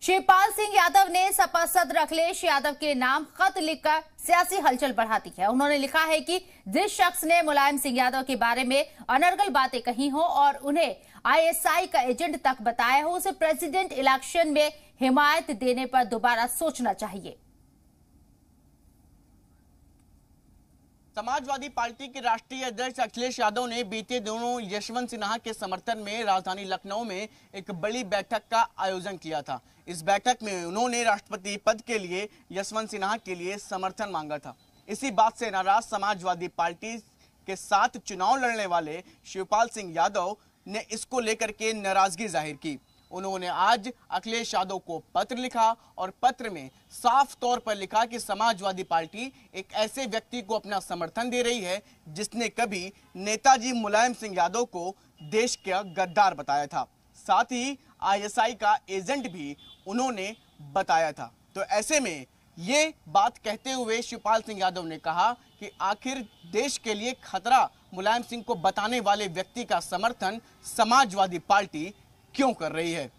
शिवपाल सिंह यादव ने सपा सदर अखिलेश यादव के नाम खत लिखकर सियासी हलचल बढ़ा दी है। उन्होंने लिखा है कि जिस शख्स ने मुलायम सिंह यादव के बारे में अनर्गल बातें कही हो और उन्हें आईएसआई का एजेंट तक बताया हो, उसे प्रेसिडेंट इलेक्शन में हिमायत देने पर दोबारा सोचना चाहिए। समाजवादी पार्टी के राष्ट्रीय अध्यक्ष अखिलेश यादव ने बीते दिनों यशवंत सिन्हा के समर्थन में राजधानी लखनऊ में एक बड़ी बैठक का आयोजन किया था। इस बैठक में उन्होंने राष्ट्रपति पद के लिए यशवंत सिन्हा के लिए समर्थन मांगा था। इसी बात से नाराज समाजवादी पार्टी के साथ चुनाव लड़ने वाले शिवपाल सिंह यादव ने इसको लेकर के नाराजगी जाहिर की। उन्होंने आज अखिलेश यादव को पत्र लिखा और पत्र में साफ तौर पर लिखा कि समाजवादी पार्टी एक ऐसे व्यक्ति को अपना समर्थन दे रही है जिसने कभी नेताजी मुलायम सिंह यादव को देश का गद्दार बताया था, साथ ही आईएसआई का एजेंट भी उन्होंने बताया था। तो ऐसे में ये बात कहते हुए शिवपाल सिंह यादव ने कहा कि आखिर देश के लिए खतरा मुलायम सिंह को बताने वाले व्यक्ति का समर्थन समाजवादी पार्टी क्यों कर रही है।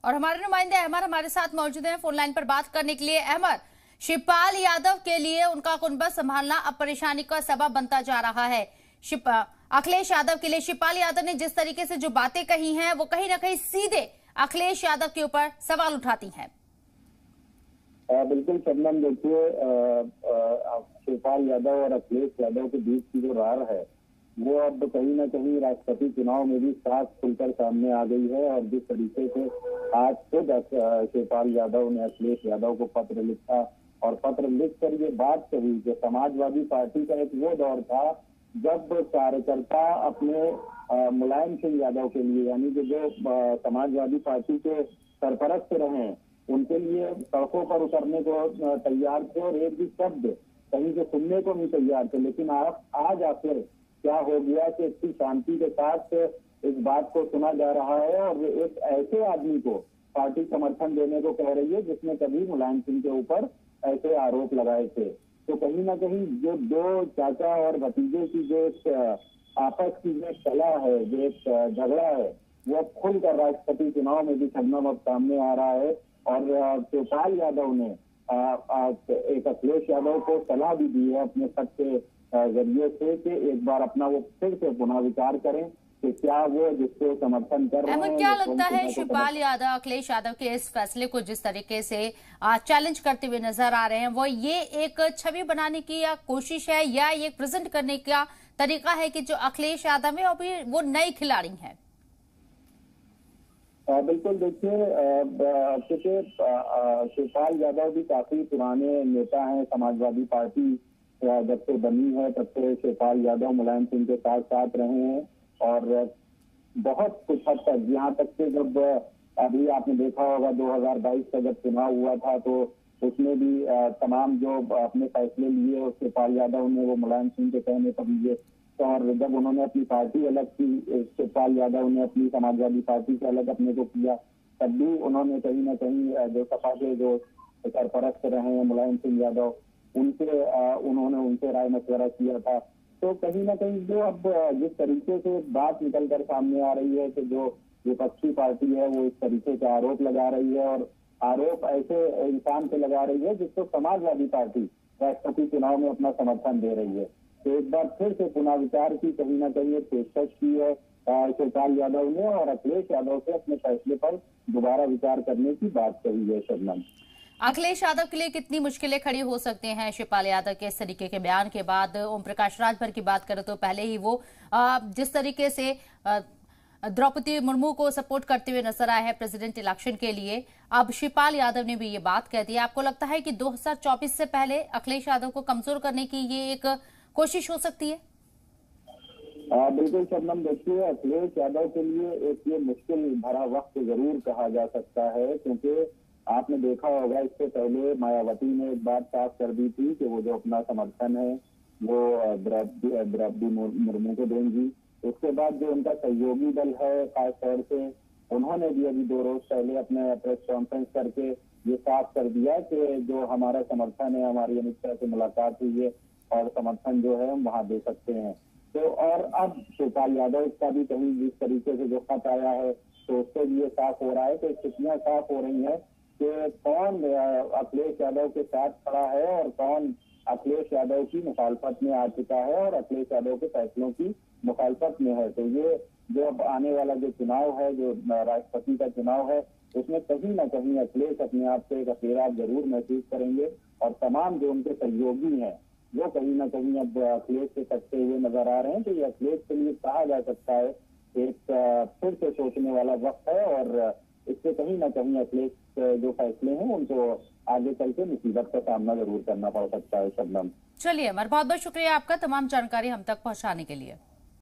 और हमारे नुमाइंदे अहमद हमारे साथ मौजूद हैं फोन लाइन पर बात करने के लिए। अहमद, शिवपाल यादव के लिए उनका कुनबा संभालना अब परेशानी का सबब बनता जा रहा है। अखिलेश यादव के लिए शिवपाल यादव ने जिस तरीके से जो बातें कही हैं वो कहीं ना कहीं सीधे अखिलेश यादव के ऊपर सवाल उठाती हैं। बिल्कुल शबनम, देखिए शिवपाल यादव और अखिलेश यादव के बीच की जो रार है वो अब कहीं ना कहीं राष्ट्रपति चुनाव में भी साफ खुलकर सामने आ गई है। और जिस तरीके से आज खुद शिवपाल यादव ने अखिलेश यादव को पत्र लिखा और पत्र लिखकर ये बात कही कि समाजवादी पार्टी का एक वो दौर था जब कार्यकर्ता अपने मुलायम सिंह यादव के लिए, यानी कि जो समाजवादी पार्टी के सरपरस्त रहे, उनके लिए सड़कों पर उतरने को तैयार थे और एक भी शब्द कहीं से सुनने को नहीं तैयार थे। लेकिन आज आखिर क्या हो गया कि इतनी शांति के साथ इस बात को सुना जा रहा है और एक ऐसे आदमी को पार्टी समर्थन देने को कह रही है जिसने कभी मुलायम सिंह के ऊपर ऐसे आरोप लगाए थे। तो कहीं ना कहीं जो दो चाचा और भतीजे की जो आपस की जो कला है, जो एक झगड़ा है, वो खुलकर राष्ट्रपति चुनाव में भी शबनम अब सामने आ रहा है। और शिवपाल यादव ने एक अखिलेश यादव को सलाह भी दी है अपने खत के जरिए से कि एक बार अपना वो फिर से पुनः विचार करें कि क्या वो जिसको समर्थन कर रहे हैं। क्या लगता है शिवपाल यादव अखिलेश यादव के इस फैसले को जिस तरीके से चैलेंज करते हुए नजर आ रहे हैं, वो ये एक छवि बनाने की या कोशिश है या ये प्रेजेंट करने का तरीका है कि जो अखिलेश यादव है अभी वो नए खिलाड़ी हैं? बिल्कुल, देखिए शिवपाल यादव भी काफी पुराने नेता हैं। समाजवादी पार्टी जब से बनी है तब से शिवपाल यादव मुलायम सिंह के साथ साथ रहे हैं और बहुत कुछ हद तक, यहाँ तक कि जब अभी आपने देखा होगा 2022 का जब चुनाव हुआ था तो उसमें भी तमाम जो अपने फैसले लिए शिवपाल यादव ने वो मुलायम सिंह के कहने पर लिए। और जब उन्होंने अपनी पार्टी अलग की, शिवपाल यादव ने अपनी समाजवादी पार्टी से अलग अपने को किया, तब भी उन्होंने कहीं ना कहीं जो सपा के जो सरपरस्त रहे हैं मुलायम सिंह यादव, उन्होंने उनसे राय मशवरा किया था। तो कहीं ना कहीं जो अब जिस तरीके से बात निकल कर सामने आ रही है कि जो विपक्षी पार्टी है वो इस तरीके से आरोप लगा रही है और आरोप ऐसे इंसान पे लगा रही है जिसको समाजवादी पार्टी राष्ट्रपति चुनाव में अपना समर्थन दे रही है। तो एक बार फिर से पुनः विचार की कहीं ना कहीं एक पेशकश की है शिवपाल यादव ने और अखिलेश यादव से अपने फैसले पर दोबारा विचार करने की बात कही है। शबनम, अखिलेश यादव के लिए कितनी मुश्किलें खड़ी हो सकती हैं शिवपाल यादव के इस तरीके के बयान के बाद? ओम प्रकाश राजभर की बात करें तो पहले ही वो जिस तरीके से द्रौपदी मुर्मू को सपोर्ट करते हुए नजर आए हैं प्रेसिडेंट इलेक्शन के लिए, अब शिवपाल यादव ने भी ये बात कह दी। आपको लगता है कि 2024 से पहले अखिलेश यादव को कमजोर करने की ये एक कोशिश हो सकती है? बिल्कुल शबनम, देखिए अखिलेश यादव के लिए एक ये मुश्किल भरा वक्त जरूर कहा जा सकता है, क्योंकि आपने देखा होगा इससे पहले मायावती ने एक बात साफ कर दी थी कि वो जो अपना समर्थन है वो द्रौपदी मुर्मू को देंगी। उसके बाद जो उनका सहयोगी दल है खास तौर से, उन्होंने भी अभी 2 रोज पहले अपने प्रेस कॉन्फ्रेंस करके ये साफ कर दिया कि जो हमारा समर्थन है, हमारी अमित शाह से मुलाकात हुई है और समर्थन जो है हम वहां दे सकते हैं। तो और अब शिवपाल यादव का भी कहीं जिस तरीके से जो खत आया है तो उससे भी ये साफ हो रहा है। तो स्थितियां साफ हो रही हैं कि कौन अखिलेश यादव के साथ खड़ा है और कौन अखिलेश यादव की मुखालफत में आ चुका है और अखिलेश यादव के फैसलों की मुखालफत में है। तो ये जो अब आने वाला जो चुनाव है, जो राष्ट्रपति का चुनाव है, उसमें कहीं ना कहीं अखिलेश अपने आप से एक अकेला जरूर महसूस करेंगे और तमाम जो उनके सहयोगी हैं वो कहीं ना कहीं अब अखिलेश से कटते हुए नजर आ रहे हैं। तो ये अखिलेश के लिए कहा जा सकता है एक फिर से सोचने वाला वक्त है और इससे कहीं ना कहीं अखिलेश जो फैसले हैं उनको आगे चल के मुसीबत का सामना जरूर करना पड़ सकता है। शबनम, चलिए अमर, बहुत बहुत शुक्रिया आपका तमाम जानकारी हम तक पहुंचाने के लिए।